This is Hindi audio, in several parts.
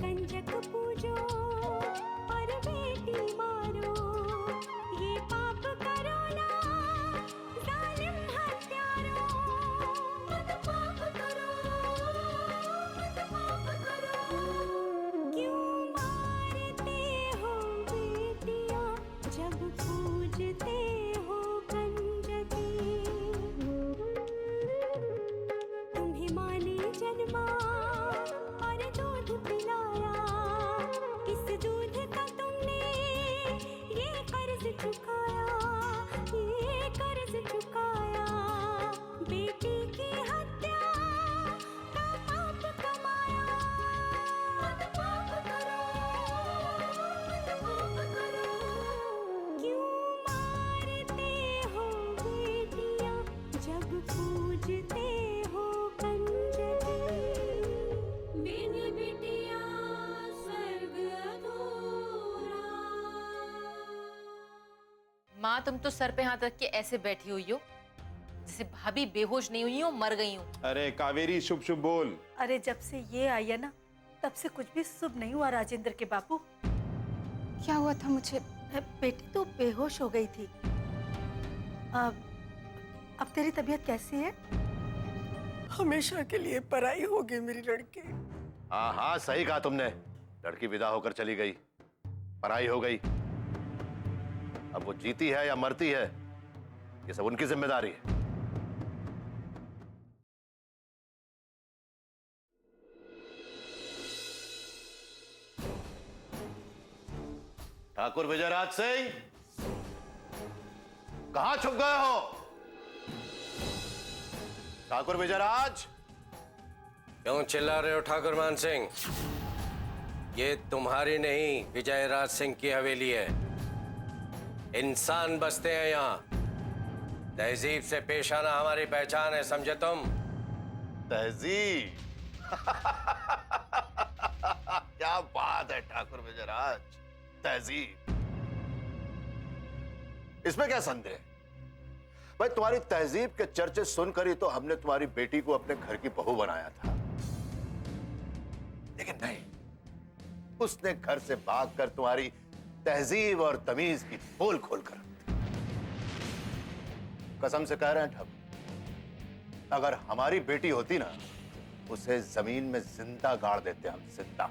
कंजक पूजो और बेटी मारो, ये पाप करो ना जालिम हत्यारो। मत पाप करो, मत पाप करो। क्यों मारते हो बेटियां जब पूजते हो कंजकी। तुम्हें माँ ने जन्मा और दूध पिलाया, इस दूध का तुमने ये कर्ज चुकाया, ये कर्ज चुकाया। बेटी की हत्या का पाप कमाया। मत पाप करो, मत पाप करो। क्यों मारते हो बेटियां जब पूजते हो कंजकी। बिन बिटिया स्वर्ग अधूरा। माँ, तुम तो सर पे हाथ रख के ऐसे बैठी हुई हो जैसे भाभी बेहोश नहीं हुई हो, मर गई हो। अरे कावेरी, शुभ शुभ बोल। अरे जब से ये आई है ना, तब से कुछ भी शुभ नहीं हुआ राजेंद्र के बापू। क्या हुआ था मुझे? बेटी तो बेहोश हो गई थी। अब तेरी तबीयत कैसी है? हमेशा के लिए पराई हो गई मेरी लड़की। हाँ हाँ, सही कहा तुमने। लड़की विदा होकर चली गई, पराई हो गई। अब वो जीती है या मरती है, ये सब उनकी जिम्मेदारी है। ठाकुर विजयराज सिंह, कहां छुप गए हो? ठाकुर विजयराज। क्यों चिल्ला रहे हो ठाकुर मान सिंह? ये तुम्हारी नहीं, विजयराज सिंह की हवेली है। इंसान बसते हैं यहाँ। तहजीब से पेश आना हमारी पहचान है, समझे तुम? तहजीब? क्या बात है ठाकुर विजयराज, तहजीब। इसमें क्या संदेह? भाई, तुम्हारी तहजीब के चर्चे सुनकर ही तो हमने तुम्हारी बेटी को अपने घर की बहू बनाया था। लेकिन नहीं, उसने घर से भागकर तुम्हारी तहजीब और तमीज की पोल खोलकर रख दी। कसम से कह रहे हैं ठाकुर, अगर हमारी बेटी होती ना, उसे जमीन में जिंदा गाड़ देते हम, जिंदा।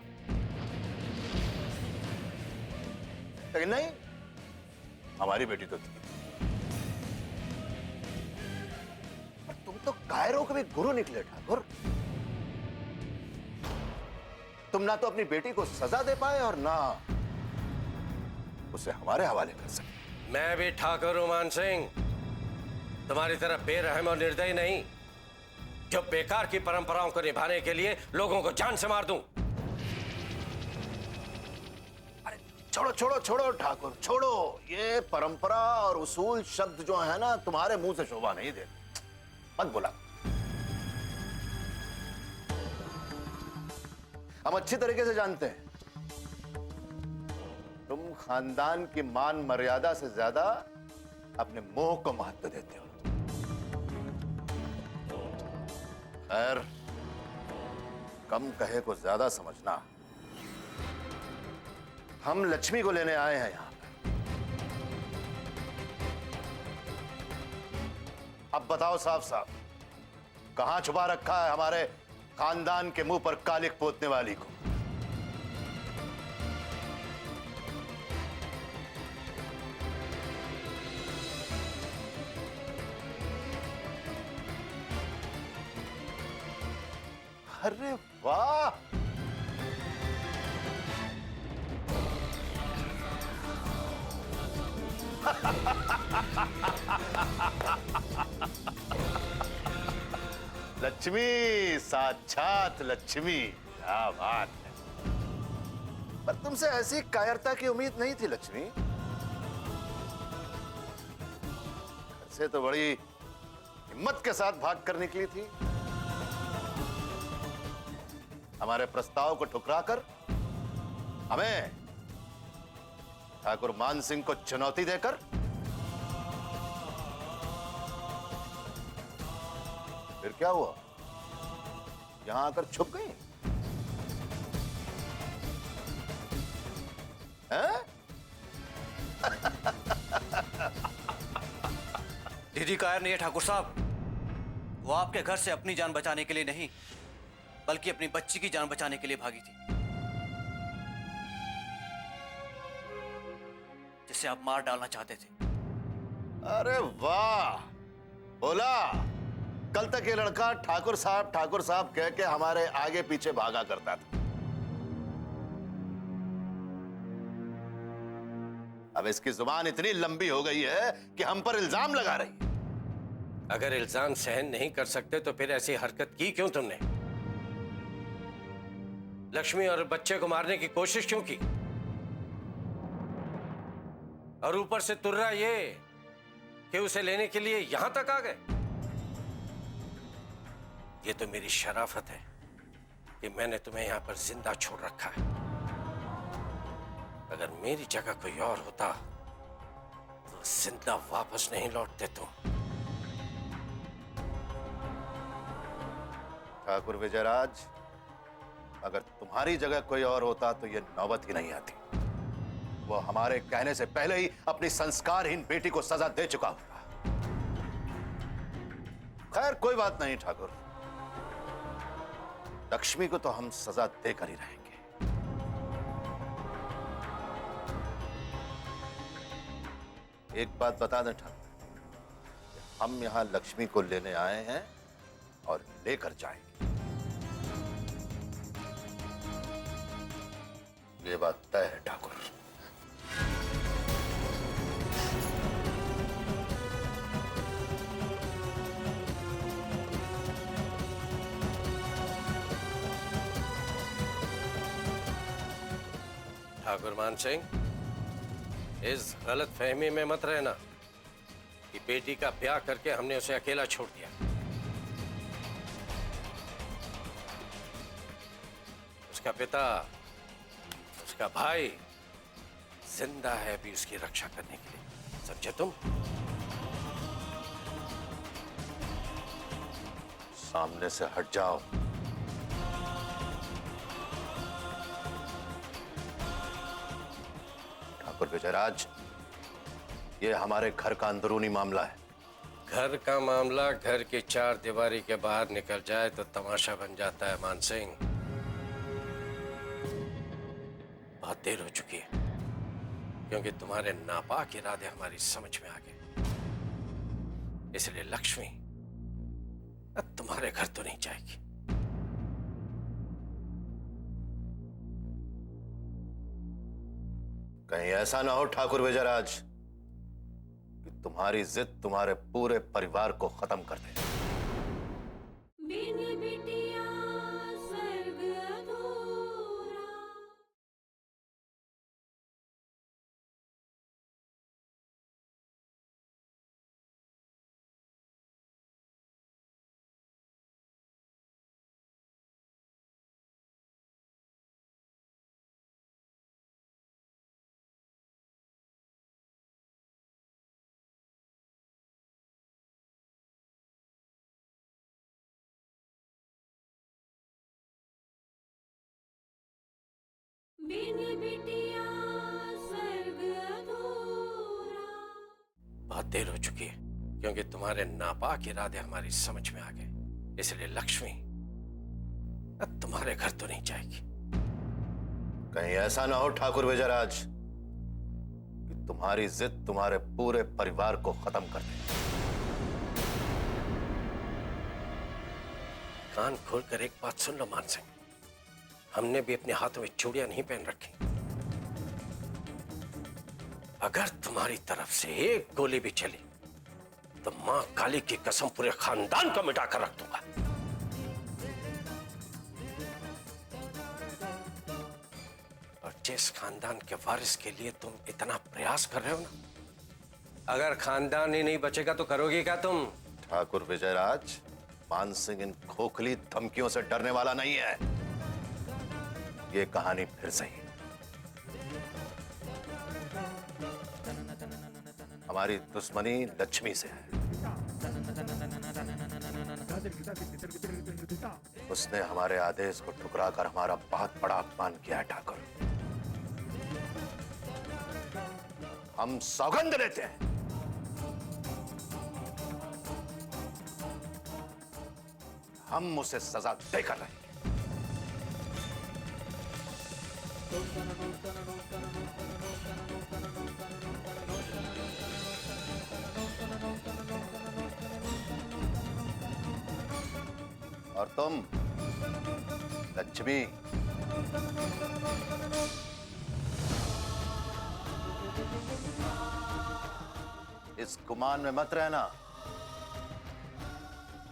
लेकिन नहीं, हमारी बेटी तो थी। पर तुम तो कायरों के भी गुरु निकले ठाकुर। तुम ना तो अपनी बेटी को सजा दे पाए और ना उसे हमारे हवाले कर सके। मैं भी ठाकुर हूं मान सिंह, तुम्हारी तरह बेरहम और निर्दयी नहीं, जो बेकार की परंपराओं को निभाने के लिए लोगों को जान से मार दूं। छोड़ो छोड़ो छोड़ो ठाकुर, छोड़ो। ये परंपरा और उसूल शब्द जो है ना, तुम्हारे मुंह से शोभा नहीं दे। मत बोला। हम अच्छी तरीके से जानते हैं, तुम खानदान की मान मर्यादा से ज्यादा अपने मोह को महत्व देते हो। खैर, कम कहे को ज्यादा समझना। हम लक्ष्मी को लेने आए हैं यहां पर। अब बताओ साफ साफ, कहां छुपा रखा है हमारे खानदान के मुंह पर कालिक पोतने वाली को? अरे वाह, लक्ष्मी, साक्षात लक्ष्मी, क्या बात है। पर तुमसे ऐसी कायरता की उम्मीद नहीं थी लक्ष्मी। घर से तो बड़ी हिम्मत के साथ भाग कर निकली थी। हमारे प्रस्ताव को ठुकराकर हमें, ठाकुर मान सिंह को चुनौती देकर फिर क्या हुआ? यहां आकर छुप गई। दीदी कायर नहीं है ठाकुर साहब। वो आपके घर से अपनी जान बचाने के लिए नहीं, बल्कि अपनी बच्ची की जान बचाने के लिए भागी थी, जिसे आप मार डालना चाहते थे। अरे वाह, बोला कल तक ये लड़का ठाकुर साहब कह के हमारे आगे पीछे भागा करता था। अब इसकी जुबान इतनी लंबी हो गई है कि हम पर इल्जाम लगा रही है। अगर इल्जाम सहन नहीं कर सकते तो फिर ऐसी हरकत की क्यों तुमने? लक्ष्मी और बच्चे को मारने की कोशिश क्यों की? और ऊपर से तुर्रा ये कि उसे लेने के लिए यहां तक आ गए। ये तो मेरी शराफत है कि मैंने तुम्हें यहां पर जिंदा छोड़ रखा है। अगर मेरी जगह कोई और होता तो जिंदा वापस नहीं लौटते तुम। ठाकुर विजयराज, अगर तुम्हारी जगह कोई और होता तो ये नौबत ही नहीं आती। वो हमारे कहने से पहले ही अपनी संस्कारहीन बेटी को सजा दे चुका होगा। खैर कोई बात नहीं ठाकुर, लक्ष्मी को तो हम सजा देकर ही रहेंगे। एक बात बता दें ठाकुर, हम यहां लक्ष्मी को लेने आए हैं और लेकर जाएंगे। ये बात तय है ठाकुर। ठाकुर मान सिंह, इस गलत फहमी में मत रहना कि बेटी का ब्याह करके हमने उसे अकेला छोड़ दिया। उसका पिता, उसका भाई जिंदा है भी उसकी रक्षा करने के लिए, समझे तुम? सामने से हट जाओ। ठाकुर विजयराज, ये हमारे घर का अंदरूनी मामला है। घर का मामला घर की चार दीवारी के बाहर निकल जाए तो तमाशा बन जाता है मान सिंह। बहुत देर हो चुकी है, क्योंकि तुम्हारे नापाक इरादे हमारी समझ में आ गए। इसलिए लक्ष्मी अब तुम्हारे घर तो नहीं जाएगी। कहीं ऐसा ना हो ठाकुर विजयराज कि तुम्हारी जिद तुम्हारे पूरे परिवार को खत्म कर दे। बिन बिटिया स्वर्ग अधूरा। बिन बिटिया स्वर्ग अधूरा। बहुत देर हो चुकी है, क्योंकि तुम्हारे नापाक इरादे हमारी समझ में आ गए। इसलिए लक्ष्मी अब तुम्हारे घर तो नहीं जाएगी। कहीं ऐसा ना हो ठाकुर विजयराज कि तुम्हारी जिद तुम्हारे पूरे परिवार को खत्म कर दे। कान खोलकर एक बात सुन लो मान सिंह, हमने भी अपने हाथों में चूड़ियां नहीं पहन रखी। अगर तुम्हारी तरफ से एक गोली भी चली तो मां काली की कसम पूरे खानदान को मिटाकर रख दूंगा। और जिस खानदान के वारिस के लिए तुम इतना प्रयास कर रहे हो ना, अगर खानदान ही नहीं बचेगा तो करोगे क्या तुम? ठाकुर विजयराज, मान सिंह इन खोखली धमकियों से डरने वाला नहीं है। ये कहानी फिर सही। हमारी दुश्मनी लक्ष्मी से है। उसने हमारे आदेश को ठुकराकर हमारा बहुत बड़ा अपमान किया है ठाकुर। हम सौगंध लेते हैं हम उसे सजा देकर रहेंगे। और तुम लक्ष्मी, इस गुमान में मत रहना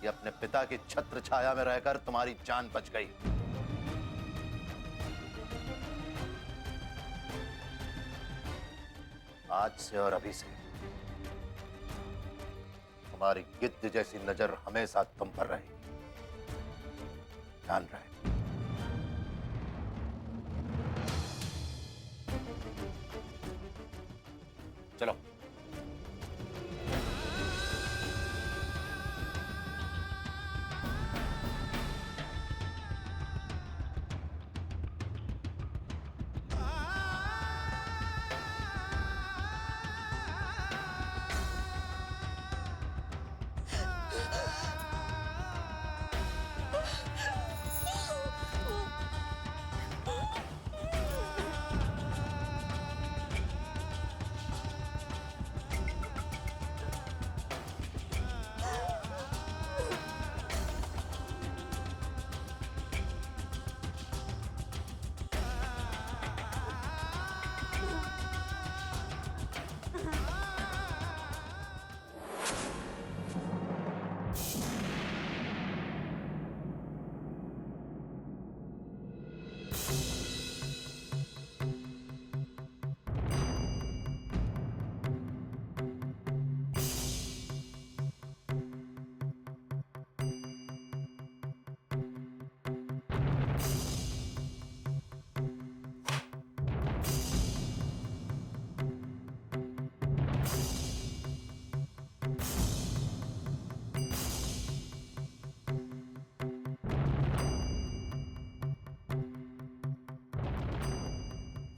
कि अपने पिता की छत्र छाया में रहकर तुम्हारी जान बच गई। आज से और अभी से तुम्हारी गिद्ध जैसी नजर हमेशा तुम पर रहेगी, ध्यान रहे। चलो।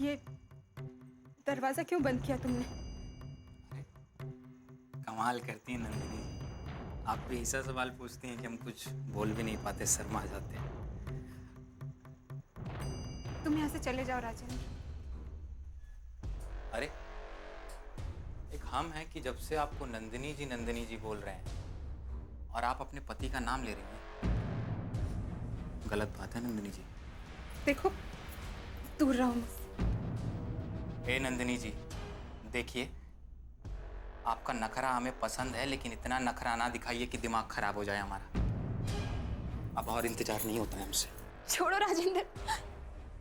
ये दरवाजा क्यों बंद किया तुमने? कमाल करती हैं नंदिनी जी। आप भी ऐसा सवाल पूछती हैं कि हम कुछ बोल भी नहीं पाते, शर्मा जाते हैं। तुम यहाँ से चले जाओ राजेंद्र। अरे एक हम हैं कि जब से आपको नंदिनी जी बोल रहे हैं और आप अपने पति का नाम ले रही हैं, गलत बात है नंदिनी जी। देखो, दूर रहो मुझसे। हे नंदिनी जी, देखिए आपका नखरा हमें पसंद है, लेकिन इतना नखरा ना दिखाइए कि दिमाग खराब हो जाए हमारा। अब और इंतजार नहीं होता है हमसे। छोड़ो राजेंद्र,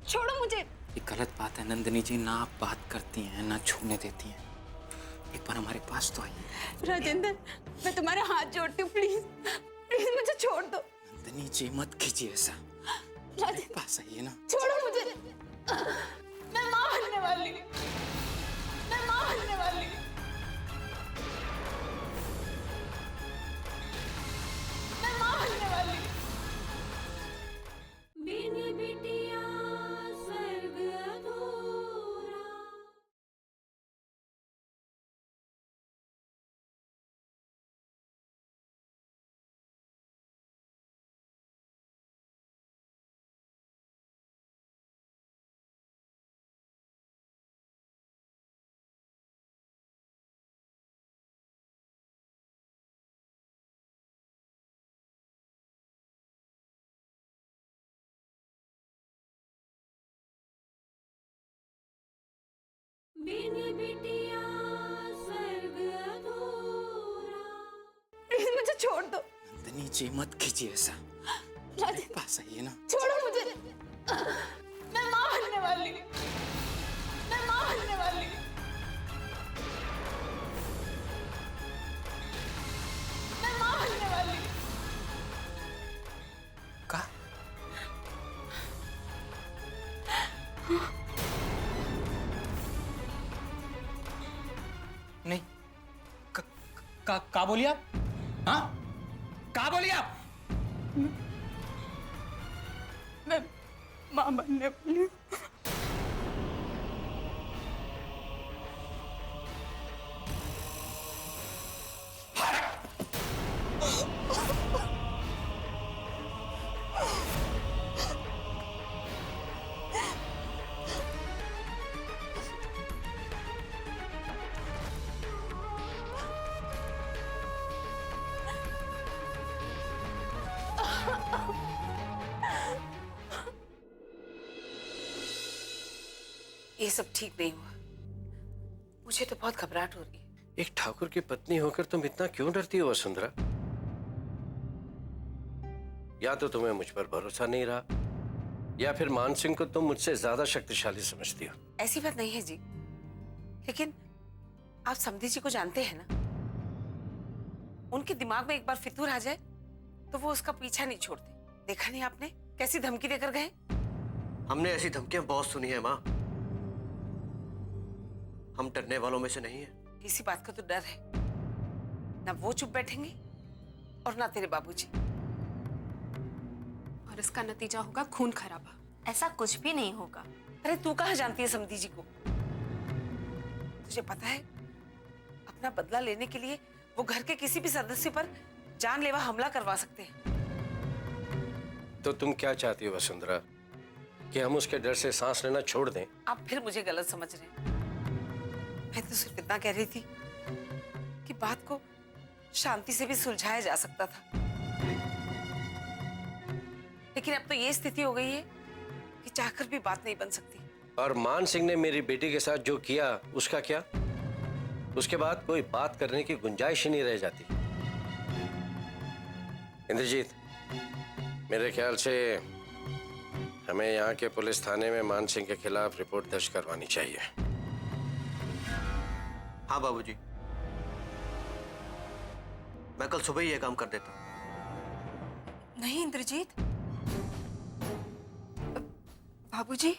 छोड़ो मुझे। ये गलत बात है नंदिनी जी, ना आप बात करती हैं ना छूने देती हैं। एक बार हमारे पास तो आइए। राजेंद्र, मैं तुम्हारे हाथ जोड़ती हूँ, प्लीज प्लीज मुझे छोड़ दो। नंदिनी जी मत कीजिए ऐसा, मेरे पास आइए ना। छोड़ो मुझे, मैं माँ बनने वाली हूँ, मैं माँ बनने वाली हूँ, मैं माँ बनने वाली हूँ। बिन बिटिया स्वर्ग अधूरा। बिन बिटिया स्वर्ग अधूरा। प्लीज मुझे छोड़ दो। नंदिनी जी मत कीजिए ऐसा, मेरे पास आइए ना। छोड़ो मुझे, मैं माँ बनने वाली हूँ, मैं माँ बनने वाली हूँ, मैं माँ बनने वाली हूँ। का नहीं, का बोलिए आप? हाँ, का बोलिए आप? मैं माँ बनने वाली हूँ। ये सब ठीक नहीं हुआ। मुझे तो बहुत घबराहट हो रही है। एक ठाकुर की पत्नी होकर तुम इतना क्यों डरती हो वसुंधरा? या तो तुम्हें मुझ पर भरोसा नहीं रहा, या फिर मान सिंह को तुम मुझसे ज्यादा शक्तिशाली समझती हो। ऐसी बात नहीं है जी, लेकिन आप समधी जी को जानते हैं ना, उनके दिमाग में एक बार फितूर आ जाए तो वो उसका पीछा नहीं छोड़ते। देखा नहीं आपने कैसी धमकी देकर गए? हमने ऐसी धमकियां बहुत सुनी है माँ। हम डरने वालों में से नहीं है। इसी बात का तो डर है, ना वो चुप बैठेंगे और ना तेरे बाबूजी। और इसका नतीजा होगा खून खराबा। ऐसा कुछ भी नहीं होगा। अरे तू कहाँ जानती है समधी जी को? तुझे पता है, अपना बदला लेने के लिए वो घर के किसी भी सदस्य पर जानलेवा हमला करवा सकते हैं। तो तुम क्या चाहती हो वसुंधरा, कि हम उसके डर से सांस लेना छोड़ दें? आप फिर मुझे गलत समझ रहे हैं। मैं तो सिर्फ इतना कह रही थी कि बात को शांति से भी सुलझाया जा सकता था, लेकिन अब तो ये स्थिति हो गई है कि चाहकर भी बात नहीं बन सकती। और मान सिंह ने मेरी बेटी के साथ जो किया उसका क्या? उसके बाद कोई बात करने की गुंजाइश ही नहीं रह जाती। इंद्रजीत, मेरे ख्याल से हमें यहाँ के पुलिस थाने में मान सिंह के खिलाफ रिपोर्ट दर्ज करवानी चाहिए। हाँ बाबूजी, मैं कल सुबह ही ये काम कर देता हूँ। नहीं इंद्रजीत, बाबूजी,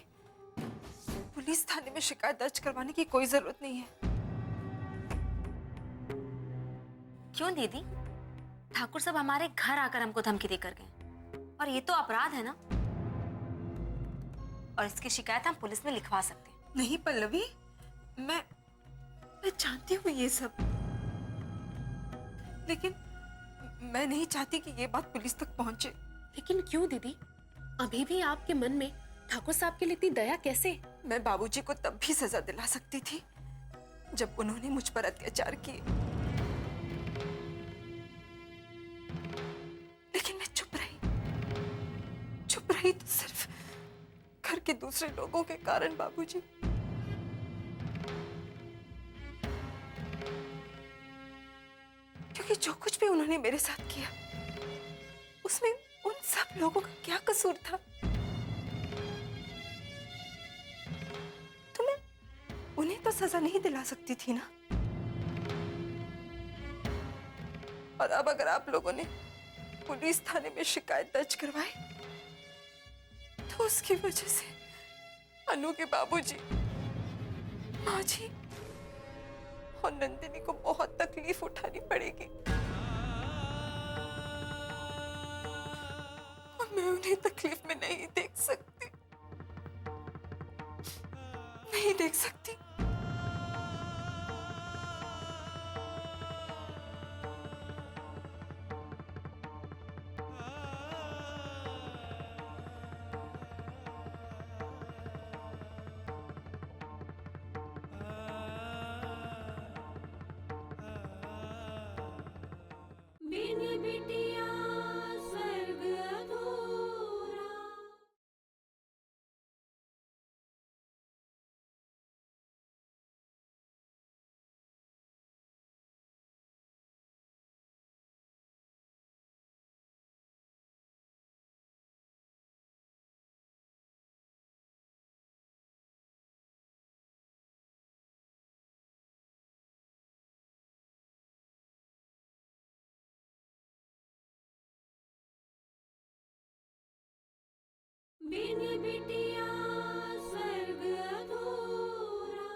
पुलिस थाने में शिकायत दर्ज करवाने की कोई जरूरत नहीं है। क्यों दीदी? ठाकुर साहब हमारे घर आकर हमको धमकी देकर गए, और ये तो अपराध है ना, और इसकी शिकायत हम पुलिस में लिखवा सकते हैं। नहीं पल्लवी, मैं जानती हूँ ये सब, लेकिन मैं नहीं चाहती कि ये बात पुलिस तक पहुंचे। लेकिन क्यों दीदी? अभी भी आपके मन में ठाकुर साहब के लिए इतनी दया कैसे? मैं बाबूजी को तब भी सजा दिला सकती थी जब उन्होंने मुझ पर अत्याचार किए, लेकिन मैं चुप रही तो सिर्फ घर के दूसरे लोगों के कारण। बाबूजी, क्योंकि जो कुछ भी उन्होंने मेरे साथ किया उसमें उन सब लोगों का क्या कसूर था? तो मैं उन्हें तो सजा नहीं दिला सकती थी ना। और अब अगर आप लोगों ने पुलिस थाने में शिकायत दर्ज करवाई तो उसकी वजह से अनु के बाबूजी, माँ जी और नंदिनी को बहुत तकलीफ उठानी पड़ेगी, और मैं उन्हें तकलीफ में नहीं देख सकती। बिन बिटिया स्वर्ग अधूरा। बिन बिटिया स्वर्ग अधूरा।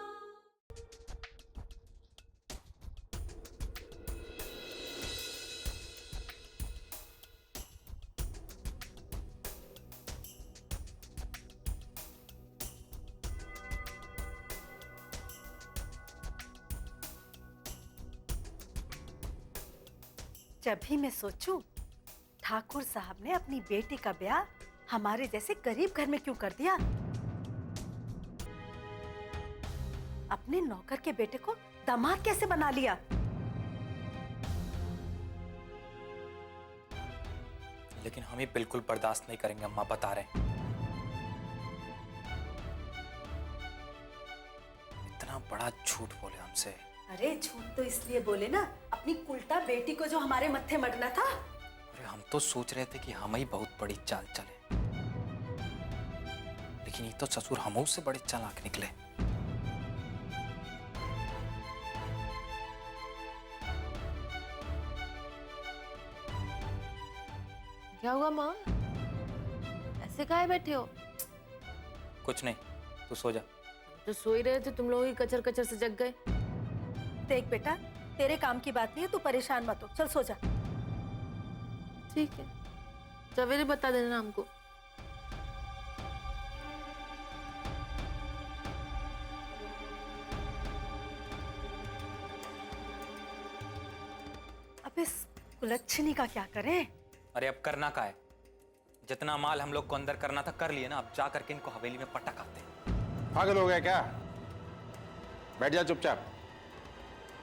जब भी मैं सोचूं ठाकुर साहब ने अपनी बेटी का ब्याह हमारे जैसे गरीब घर में क्यों कर दिया, अपने नौकर के बेटे को दामाद कैसे बना लिया। लेकिन हम ये बिल्कुल बर्दाश्त नहीं करेंगे अम्मा, बता रहे हैं। इतना बड़ा झूठ बोले हमसे। अरे झूठ तो इसलिए बोले ना, अपनी उल्टा बेटी को जो हमारे मत्थे मरना था। अरे हम तो सोच रहे थे कि हम ही बहुत बड़ी चाल चले, लेकिन ये तो ससुर हम से बड़े चालाक निकले। क्या हुआ माँ, ऐसे काहे बैठे हो? कुछ नहीं, तू सो जा। तो सो ही रहे थे, तुम लोग ही कचर कचर से जग गए। देख बेटा, तेरे काम की बात नहीं है, तू परेशान मत हो, चल सो जा। ठीक है, सवेरे बता देना हमको। अब इस कुलच्छनी का क्या करें? अरे अब करना का है, जितना माल हम लोग को अंदर करना था कर लिए ना, अब जा करके इनको हवेली में पटक आते हैं। पागल हो गया क्या? बैठ जा चुपचाप।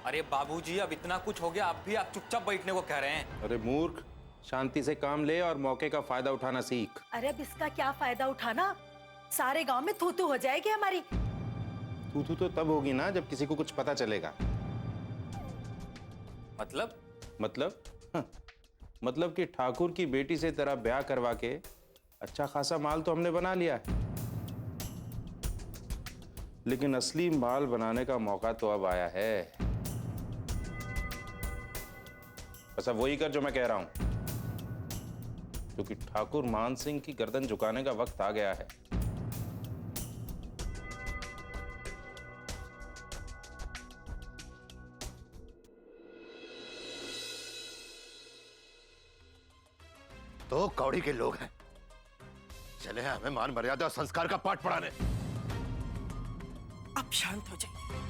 अरे बाबूजी, अब इतना कुछ हो गया, अब भी आप चुपचाप बैठने को कह रहे हैं? अरे मूर्ख, शांति से काम ले और मौके का फायदा उठाना सीख। अरे अब इसका क्या फायदा उठाना, सारे गांव में थू थू हो जाएगी हमारी। तू तो तब होगी ना जब किसी को कुछ पता चलेगा। मतलब कि ठाकुर की बेटी से तेरा ब्याह करवा के अच्छा खासा माल तो हमने बना लिया है, लेकिन असली माल बनाने का मौका तो अब आया है। बस अब वही कर जो मैं कह रहा हूं, क्योंकि ठाकुर मान सिंह की गर्दन झुकाने का वक्त आ गया है। तो कौड़ी के लोग हैं, चले हैं हमें मान मर्यादा और संस्कार का पाठ पढ़ाने। अब शांत हो जाइए।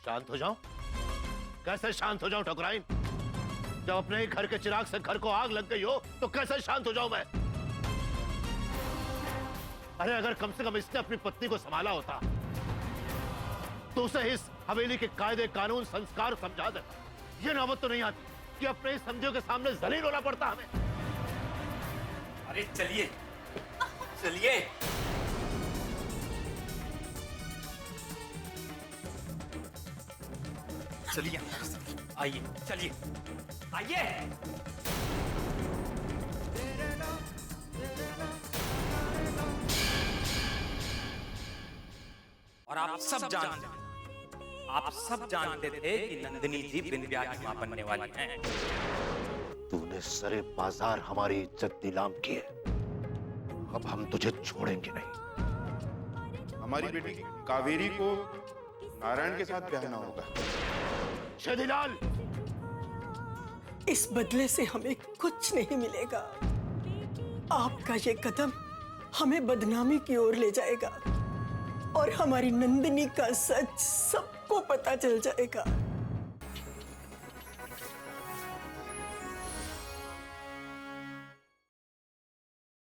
शांत हो जाऊं? कैसे शांत हो जाऊं ठकुराइन? जब अपने ही घर के चिराग से घर को आग लग गई हो तो कैसे शांत हो जाऊं मैं? अरे अगर कम से कम इसने अपनी पत्नी को संभाला होता तो उसे इस हवेली के कायदे कानून संस्कार समझा देता। ये नौबत तो नहीं आती कि अपने ही समझियों के सामने जलील होना पड़ता हमें। अरे चलिए चलिए। चलिए आइए, चलिए आइए। और आप सब जानते थे कि नंदिनी जी बिन ब्याह की मां बनने वाली हैं। तूने सरे बाजार हमारी इज्जत नीलाम की है, अब हम तुझे छोड़ेंगे नहीं। हमारी बेटी कावेरी को नारायण के साथ ब्याहना होगा। शेदीलाल, इस बदले से हमें कुछ नहीं मिलेगा। आपका ये कदम हमें बदनामी की ओर ले जाएगा और हमारी नंदिनी का सच सबको पता चल जाएगा।